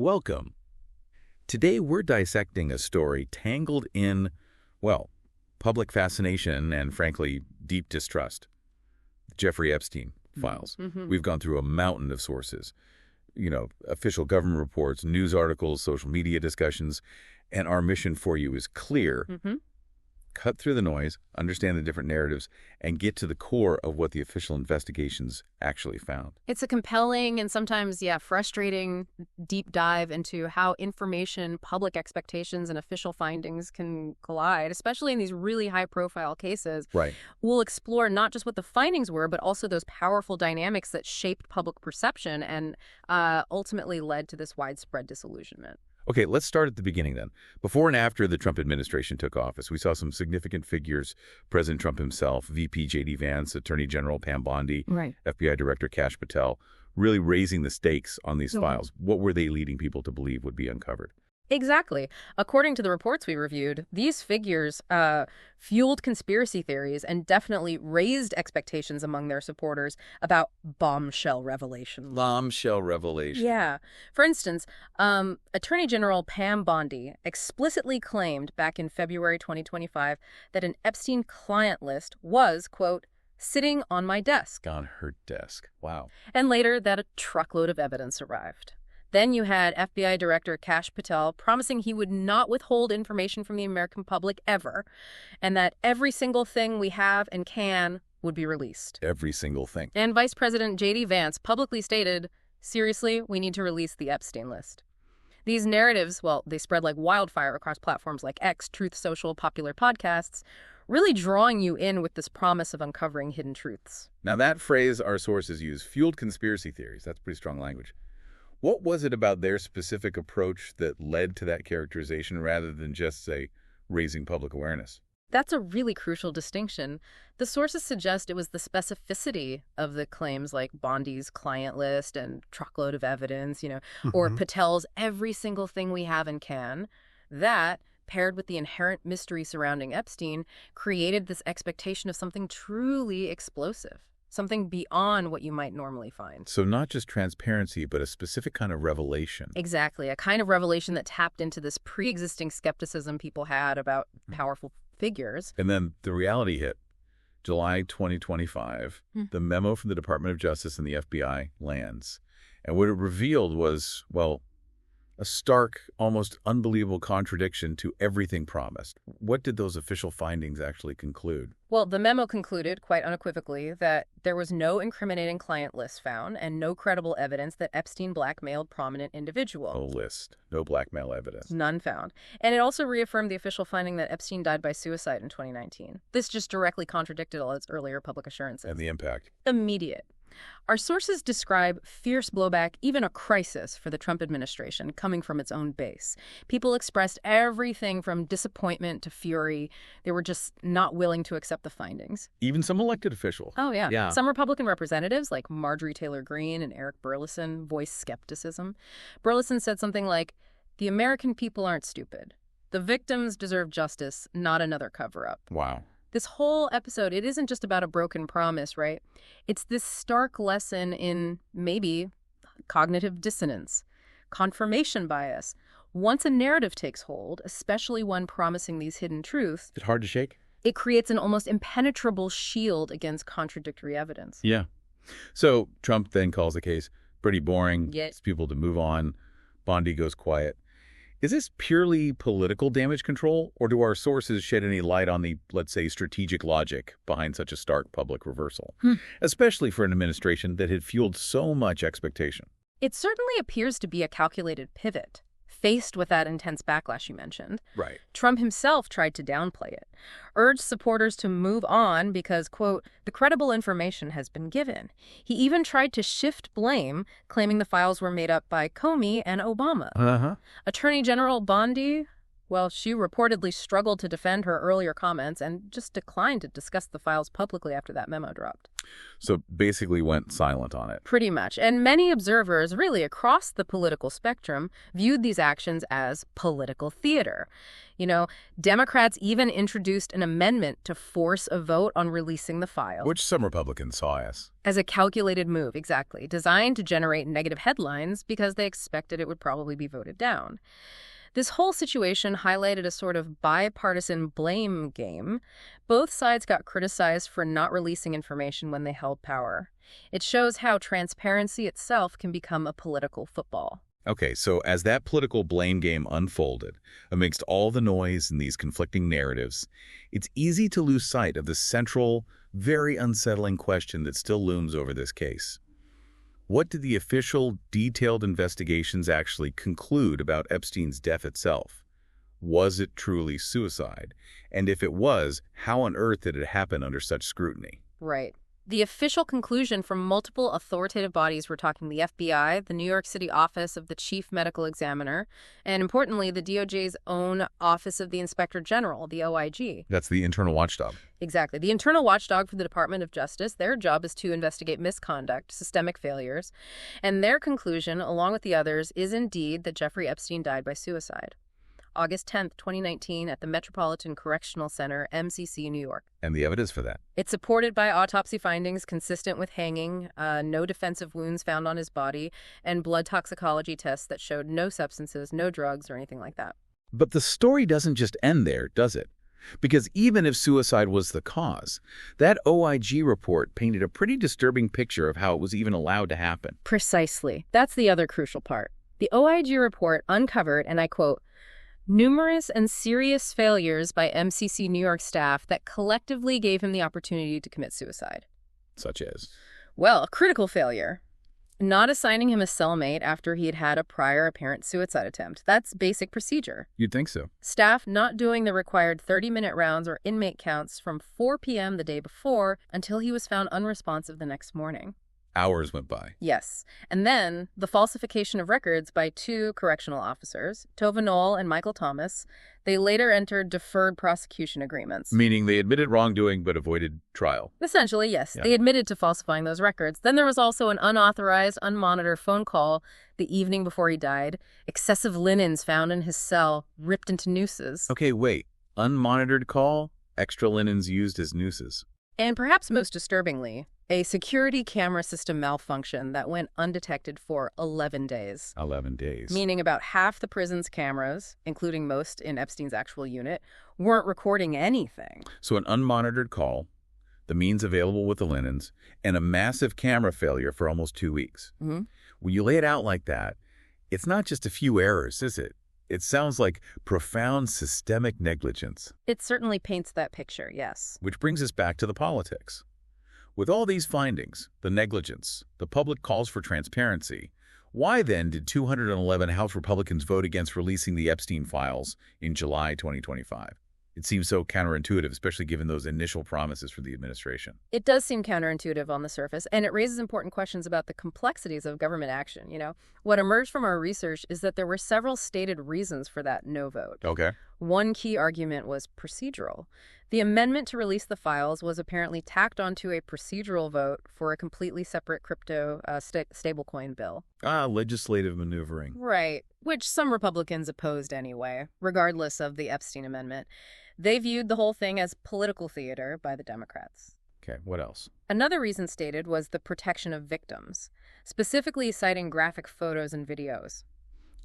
welcome. Today we're dissecting a story tangled in, well, public fascination and, frankly, deep distrust. Jeffrey Epstein files. We've gone through a mountain of sources. Official government reports, news articles, social media discussions, and our mission for you is clear. Cut through the noise, understand the different narratives, and get to the core of what the official investigations actually found. It's a compelling and sometimes, frustrating deep dive into how information, public expectations, and official findings can collide, especially in these really high-profile cases. Right. We'll explore not just what the findings were, but also those powerful dynamics that shaped public perception and ultimately led to this widespread disillusionment. Okay, let's start at the beginning then. Before and after the Trump administration took office, we saw some significant figures, President Trump himself, VP J.D. Vance, Attorney General Pam Bondi, Right. FBI Director Kash Patel, really raising the stakes on these files. What were they leading people to believe would be uncovered? Exactly. According to the reports we reviewed, these figures fueled conspiracy theories and definitely raised expectations among their supporters about bombshell revelations. Bombshell revelation. Yeah. For instance, Attorney General Pam Bondi explicitly claimed back in February 2025 that an Epstein client list was, quote, sitting on my desk. On her desk. Wow. And later that a truckload of evidence arrived. Then you had FBI Director Kash Patel promising he would not withhold information from the American public ever, and that every single thing we have and can would be released. Every single thing. And Vice President J.D. Vance publicly stated, seriously, we need to release the Epstein list. These narratives, well, they spread like wildfire across platforms like X, Truth Social, popular podcasts, really drawing you in with this promise of uncovering hidden truths. Now that phrase our sources use, fueled conspiracy theories, that's pretty strong language. What was it about their specific approach that led to that characterization rather than just, say, raising public awareness? That's a really crucial distinction. The sources suggest it was the specificity of the claims like Bondi's client list and truckload of evidence, or Patel's every single thing we have and can. That, paired with the inherent mystery surrounding Epstein, created this expectation of something truly explosive. Something beyond what you might normally find. So not just transparency, but a specific kind of revelation. Exactly. A kind of revelation that tapped into this pre-existing skepticism people had about powerful figures. And then the reality hit. July 2025, the memo from the Department of Justice and the FBI lands. And what it revealed was, well, a stark, almost unbelievable contradiction to everything promised. What did those official findings actually conclude? Well, the memo concluded, quite unequivocally, that there was no incriminating client list found and no credible evidence that Epstein blackmailed prominent individuals. No list. No blackmail evidence. None found. And it also reaffirmed the official finding that Epstein died by suicide in 2019. This just directly contradicted all its earlier public assurances. And the impact? Immediate. Our sources describe fierce blowback, even a crisis, for the Trump administration coming from its own base. People expressed everything from disappointment to fury. They were just not willing to accept the findings. Even some elected officials. Oh, yeah. Some Republican representatives, like Marjorie Taylor Greene and Eric Burlison, voiced skepticism. Burlison said something like, the American people aren't stupid. The victims deserve justice, not another cover-up. Wow. This whole episode, it isn't just about a broken promise, right? It's this stark lesson in maybe cognitive dissonance, confirmation bias. Once a narrative takes hold, especially one promising these hidden truths, Is it hard to shake? it creates an almost impenetrable shield against contradictory evidence. Yeah. So Trump then calls the case pretty boring, Yeah. gets people to move on. Bondi goes quiet. Is this purely political damage control, or do our sources shed any light on the, let's say, strategic logic behind such a stark public reversal, especially for an administration that had fueled so much expectation? It certainly appears to be a calculated pivot. Faced with that intense backlash you mentioned, Right. Trump himself tried to downplay it, urged supporters to move on because, quote, the credible information has been given. He even tried to shift blame, claiming the files were made up by Comey and Obama. Uh-huh. Attorney General Bondi, Well, she reportedly struggled to defend her earlier comments and just declined to discuss the files publicly after that memo dropped. So basically went silent on it. Pretty much. And many observers, really across the political spectrum, viewed these actions as political theater. Democrats even introduced an amendment to force a vote on releasing the file. Which some Republicans saw as a calculated move, exactly, designed to generate negative headlines because they expected it would probably be voted down. This whole situation highlighted a sort of bipartisan blame game. Both sides got criticized for not releasing information when they held power. It shows how transparency itself can become a political football. Okay, so as that political blame game unfolded, amidst all the noise and these conflicting narratives, it's easy to lose sight of the central, very unsettling question that still looms over this case. What did the official, detailed investigations actually conclude about Epstein's death itself? Was it truly suicide? And if it was, how on earth did it happen under such scrutiny? Right. The official conclusion from multiple authoritative bodies, we're talking the FBI, the New York City Office of the Chief Medical Examiner, and importantly, the DOJ's own Office of the Inspector General, the OIG. That's the internal watchdog. Exactly. The internal watchdog for the Department of Justice, their job is to investigate misconduct, systemic failures, and their conclusion, along with the others, is indeed that Jeffrey Epstein died by suicide. August 10th, 2019, at the Metropolitan Correctional Center, MCC, New York. And the evidence for that? It's supported by autopsy findings consistent with hanging, no defensive wounds found on his body, and blood toxicology tests that showed no substances, no drugs, or anything like that. But the story doesn't just end there, does it? Because even if suicide was the cause, that OIG report painted a pretty disturbing picture of how it was even allowed to happen. Precisely. That's the other crucial part. The OIG report uncovered, and I quote, numerous and serious failures by MCC New York staff that collectively gave him the opportunity to commit suicide. Such as? Well, a critical failure. Not assigning him a cellmate after he had had a prior apparent suicide attempt. That's basic procedure. You'd think so. Staff not doing the required 30-minute rounds or inmate counts from 4 p.m. the day before until he was found unresponsive the next morning. Hours went by. Yes. And then the falsification of records by 2 correctional officers, Tova Knoll and Michael Thomas. They later entered deferred prosecution agreements. Meaning they admitted wrongdoing but avoided trial. Essentially, yes. Yeah. They admitted to falsifying those records. Then there was also an unauthorized, unmonitored phone call the evening before he died. Excessive linens found in his cell, ripped into nooses. Okay, wait. Unmonitored call? Extra linens used as nooses. And perhaps most disturbingly, a security camera system malfunction that went undetected for 11 days. 11 days. Meaning about half the prison's cameras, including most in Epstein's actual unit, weren't recording anything. So an unmonitored call, the means available with the linens, and a massive camera failure for almost 2 weeks. Mm-hmm. When you lay it out like that, it's not just a few errors, is it? It sounds like profound systemic negligence. It certainly paints that picture, yes. Which brings us back to the politics. With all these findings, the negligence, the public calls for transparency, why then did 211 House Republicans vote against releasing the Epstein files in July 2025? It seems so counterintuitive, especially given those initial promises for the administration. It does seem counterintuitive on the surface, and it raises important questions about the complexities of government action. What emerged from our research is that there were several stated reasons for that no vote. Okay. One key argument was procedural. The amendment to release the files was apparently tacked onto a procedural vote for a completely separate crypto stablecoin bill. Legislative maneuvering. Right, which some Republicans opposed anyway, regardless of the Epstein amendment. They viewed the whole thing as political theater by the Democrats. Okay, what else? Another reason stated was the protection of victims, specifically citing graphic photos and videos.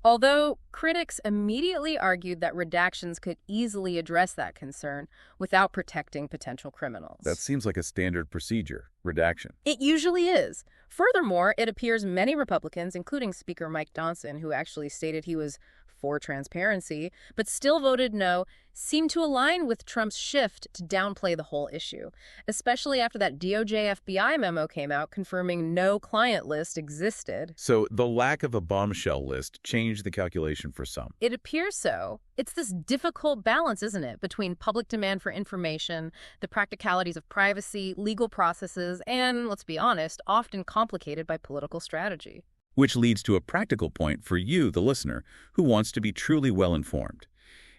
Although critics immediately argued that redactions could easily address that concern without protecting potential criminals. That seems like a standard procedure, redaction. It usually is. Furthermore, it appears many Republicans, including Speaker Mike Johnson, who actually stated he was for transparency, but still voted no, seemed to align with Trump's shift to downplay the whole issue, especially after that DOJ FBI memo came out confirming no client list existed. So the lack of a bombshell list changed the calculation for some. It appears so. It's this difficult balance, isn't it, between public demand for information, the practicalities of privacy, legal processes, and, let's be honest, often complicated by political strategy. Which leads to a practical point for you, the listener, who wants to be truly well-informed.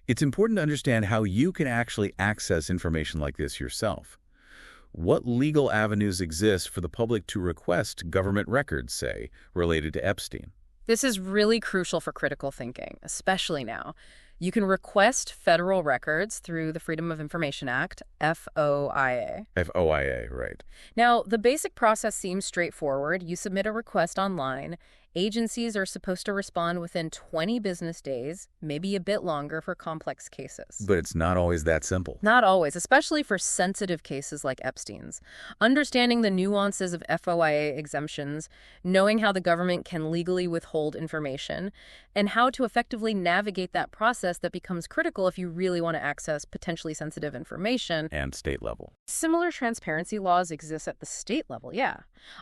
It's important to understand how you can actually access information like this yourself. What legal avenues exist for the public to request government records, say, related to Epstein? This is really crucial for critical thinking, especially now. You can request federal records through the Freedom of Information Act, FOIA. FOIA, right. Now, the basic process seems straightforward. You submit a request online. Agencies are supposed to respond within 20 business days, maybe a bit longer for complex cases. But it's not always that simple. Not always, especially for sensitive cases like Epstein's. Understanding the nuances of FOIA exemptions, knowing how the government can legally withhold information, and how to effectively navigate that process that becomes critical if you really want to access potentially sensitive information. And state level. Similar transparency laws exist at the state level, yeah.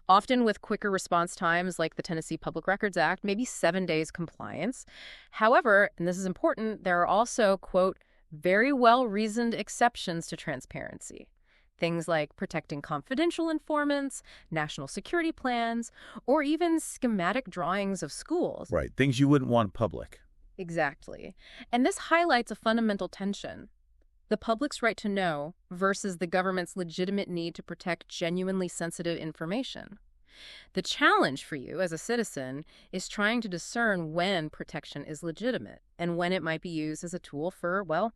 Often with quicker response times like the Tennessee Public Records Act, maybe 7 days compliance. However, and this is important, there are also, quote, very well-reasoned exceptions to transparency. Things like protecting confidential informants, national security plans, or even schematic drawings of schools. Right, things you wouldn't want public. Exactly. And this highlights a fundamental tension. The public's right to know versus the government's legitimate need to protect genuinely sensitive information. The challenge for you as a citizen is trying to discern when protection is legitimate and when it might be used as a tool for, well,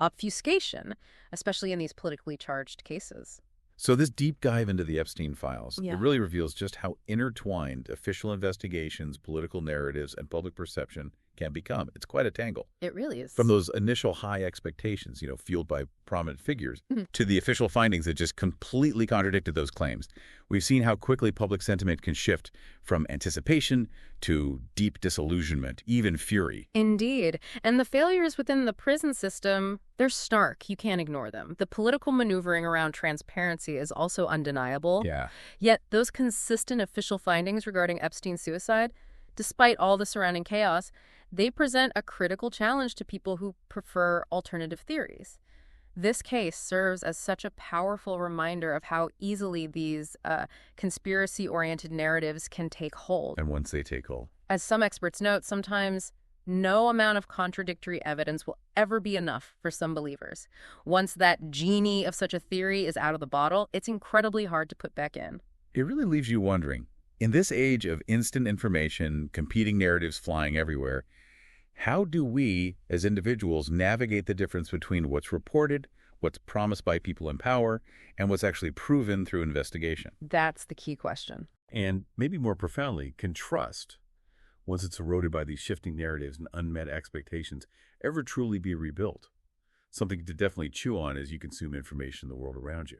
obfuscation, especially in these politically charged cases. So this deep dive into the Epstein files, Yeah. it really reveals just how intertwined official investigations, political narratives, and public perception can become. It's quite a tangle. It really is. From those initial high expectations, fueled by prominent figures, to the official findings that just completely contradicted those claims. We've seen how quickly public sentiment can shift from anticipation to deep disillusionment, even fury. Indeed. And the failures within the prison system, they're stark. You can't ignore them. The political maneuvering around transparency is also undeniable. Yeah. Yet those consistent official findings regarding Epstein's suicide, despite all the surrounding chaos, they present a critical challenge to people who prefer alternative theories. This case serves as such a powerful reminder of how easily these conspiracy-oriented narratives can take hold. And once they take hold. As some experts note, sometimes no amount of contradictory evidence will ever be enough for some believers. Once that genie of such a theory is out of the bottle, it's incredibly hard to put back in. It really leaves you wondering, in this age of instant information, competing narratives flying everywhere, how do we, as individuals, navigate the difference between what's reported, what's promised by people in power, and what's actually proven through investigation? That's the key question. And maybe more profoundly, can trust, once it's eroded by these shifting narratives and unmet expectations, ever truly be rebuilt? Something to definitely chew on as you consume information in the world around you.